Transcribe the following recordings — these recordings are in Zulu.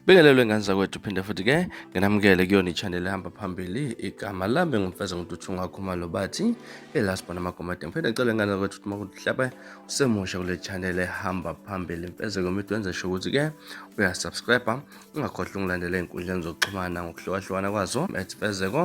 Bengelelwe ngani zakwethu phinde futhi ke nginamukele kuyona i-channel ehamba phambili igama lami ngumfeza Nguthuthunga Khumalo bathi elasibona amagomade ngiphinde ngicela ngani zakwethu ukuthi makuhlabe usemusha kule channel ehamba phambili imfezeko mithi wenze sho ukuthi ke uyasubscribe ungakhohlwa ungilandela ey'nkundleni zokuxhumana ngokuhlukahlukana kwazo @mfezeko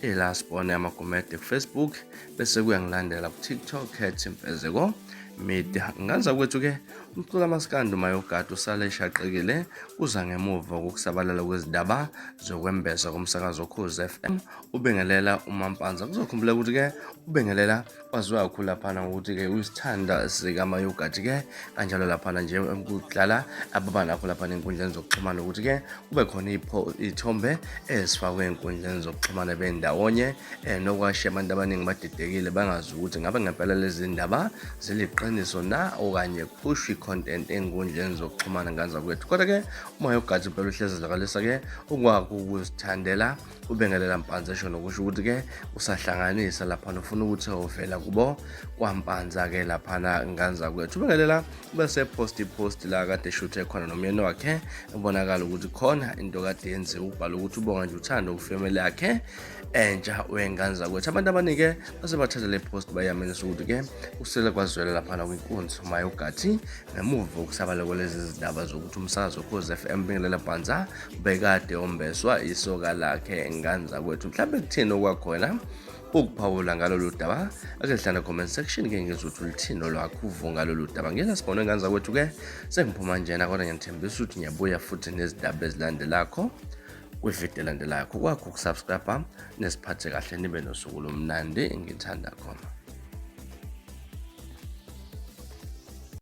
elasibona amagomade ku-Facebook bese kuyangilandela ku-TikTok @mfezeko media nganza kwethu ke umculo amaskandi umayogada usale eshaqekile uza ngemuva kokusabalala kwezindaba zokwembesa komsakazo Ukhozi FM ubengelela uMampanza kuzokhumbula ukuthi ke ubengelela waziwa kakhulu laphana ngokuthi ke uyisithanda sikamayogada ke kanjalo laphana nje ukudlala ababana nakho laphana enkundleni zokuxhumana ukuthi ke kube khona ithombe ezifakwe enkundleni zokuxhumana bendawonye nokwashiya abantu abaningi badidekile bangazi ukuthi ngabe ngempela lezi ndaba ziliqiniso na okanye push content enkundleni zokuxhumana nganza kwethu kodwa ke umayogada impela uhlezi zakalisa ke ukwakho ukuzithandela ubengelela Mpanza esho nokusho ukuthi ke usahlanganisa laphana ufuna ukuthi ovela kubo kwaMpanza ke laphana nganza kwethu ubengelela bese post la kade shuthe khona nomyeni wakhe ubonakala ukuthi khona into kade yenziwe ubhala ukuthi ubonga nje uthanda ukufamily yakhe entsha wenganza kwethu abantu abanike base bathatha le post bayamenisa ukuthi ke usele kwazwela laphana kwinkunzi umayogada ngemuva ukusabala kwalezi zindaba zokuthi umsakazo Ukhozi FM bengelela Mpanza bekade ombeswa isoka lakhe nganza kwethu mhlawumbe kuthini okwakhona ukuphawula ngalolu daba ake sihlala comment section ke ngizothi ulithini lwakho uvo ngalolu daba ngiyela sibone nganza kwethu ke sengiphuma njena kodwa ngiyathembisa ukuthi ngiyabuya futhi nezindaba ezilandelakho kwivideo elandelayo kwakho ukusubscribe nesiphathe kahle nibe nosuku lomnandi ngithanda khona.